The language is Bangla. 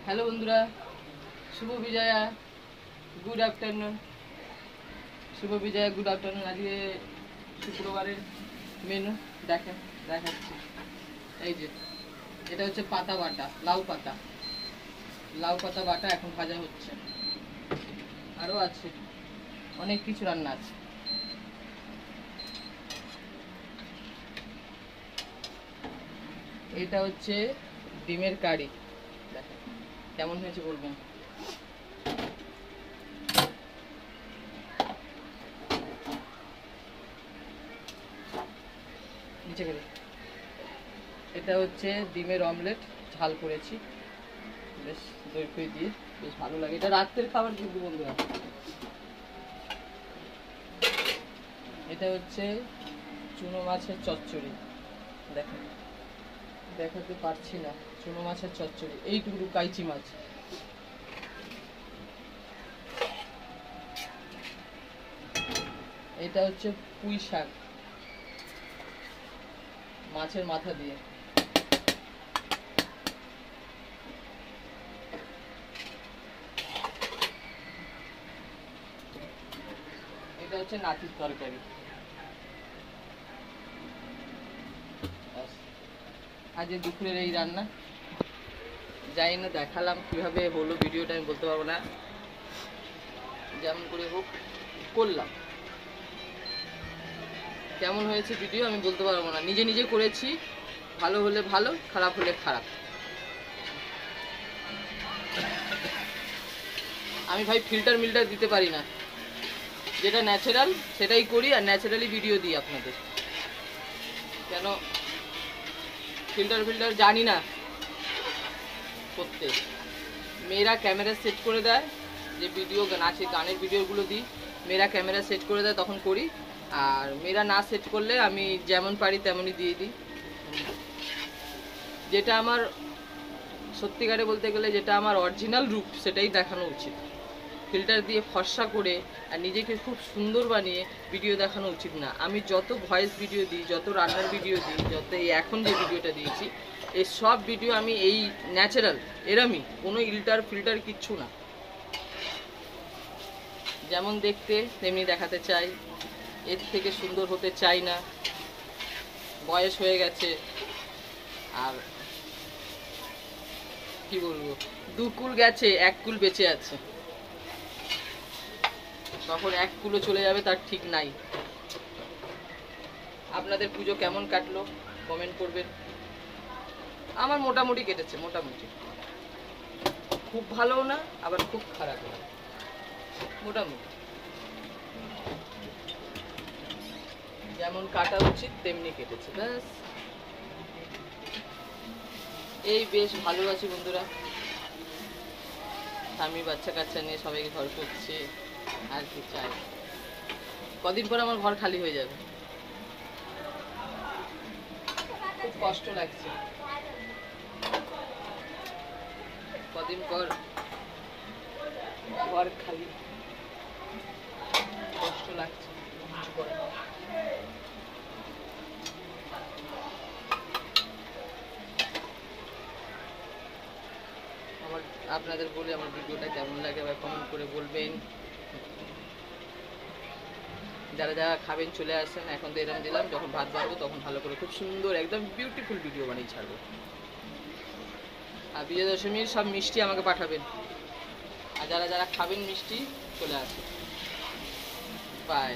হ্যালো বন্ধুরা, শুভ বিজয়া, গুড আফটারনুন। শুভ বিজয়া, গুড আফটারনুন। আজকে শুক্রবারের মেনু দেখাচ্ছি। এই যে এটা হচ্ছে পাতা বাটা, লাউ পাতা বাটা এখন ভাজা হচ্ছে। আরও আছে, অনেক কিছু রান্না আছে। এটা হচ্ছে ডিমের কারি। দেখেন কেমন হয়েছে বলবেন। নিচে গেলে এটা হচ্ছে ডিমের অমলেট, ঝাল করেছি বেশ, দই ফই দিয়ে বেশ ভালো লাগে। এটা রাত্রের খাবার কিন্তু বন্ধুরা। এটা হচ্ছে চুনো মাছের চচ্চড়ি। দেখেন দেখাতে পারছি না, চুনো মাছের চচ্চড়ি, এইটুকু কাইচি মাছ। এটা হচ্ছে পুঁই শাক মাছের মাথা দিয়ে। এটা হচ্ছে নাতির তরকারি। আজ দুপুরের এই রান্না। জানি না দেখালাম কিভাবে হলো ভিডিওটা, আমি বলতে পারবো না। যেমন করে হোক করলাম। কেমন হয়েছে ভিডিও আমি বলতে পারবো না, নিজে নিজে করেছি। ভালো হলে ভালো, খারাপ হলে খারাপ। আমি ভাই ফিল্টার মিল্টার দিতে পারি না, যেটা ন্যাচারাল সেটাই করি, আর ন্যাচারালি ভিডিও দিই আপনাদের। কেন ফিল্টার জানি না করতে। মেয়েরা ক্যামেরা সেট করে দেয়, যে ভিডিও নাচে গানের ভিডিওগুলো দিই, মেয়েরা ক্যামেরা সেট করে দেয় তখন করি। আর মেয়েরা না সেট করলে আমি যেমন পারি তেমনই দিয়ে দিই। যেটা আমার সত্যিকারে বলতে গেলে যেটা আমার অরিজিনাল রূপ, সেটাই দেখানো উচিত। ফিল্টার দিয়ে ফর্সা করে আর নিজেকে খুব সুন্দর বানিয়ে ভিডিও দেখানো উচিত না। আমি যত ভয়েস ভিডিও দিই, যত রান্নার ভিডিও দিই, যত এই এখন যে ভিডিওটা দিয়েছি, এই সব ভিডিও আমি এই ন্যাচারাল এরমই, কোনো ফিল্টার কিচ্ছু না। যেমন দেখতে তেমনি দেখাতে চাই, এর থেকে সুন্দর হতে চাই না। বয়স হয়ে গেছে, আর কি বলবো, 2 কুল গেছে, 1 কুল বেঁচে আছে। তখন 1 কুলও চলে যাবে তার ঠিক নাই। আপনাদের পুজো কেমন কাটলো কমেন্ট করবেন। আমার মোটামুটি কেটেছে, মোটামুটি। খুব ভালোও না, আবার খুব খারাপও না, মোটামুটি। যেমন কাটা উচিত তেমনি কেটেছে, ব্যাস। এই বেশ ভালো আছি বন্ধুরা। স্বামী বাচ্চা কাচ্চা নিয়ে সবাইকে ঘর করছে, আর কি চাই। কদিন পর আমার ঘর খালি হয়ে যাবে, খুব কষ্ট লাগছে। কদিন পর ঘর খালি, কষ্ট লাগছে। আপনাদের বলে আমার ভিডিওটা কেমন লাগে বা কমেন্ট করে বলবেন। যারা যারা খাবেন চলে আসেন। এখন তো এরকম দিলাম, যখন ভাত বাড়বো তখন ভালো করে খুব সুন্দর একদম বিউটিফুল ভিডিও বানিয়ে ছাড়বো। আর বিজয়া দশমীর সব মিষ্টি আমাকে পাঠাবেন। আর যারা যারা খাবেন মিষ্টি চলে আসেন। বাই।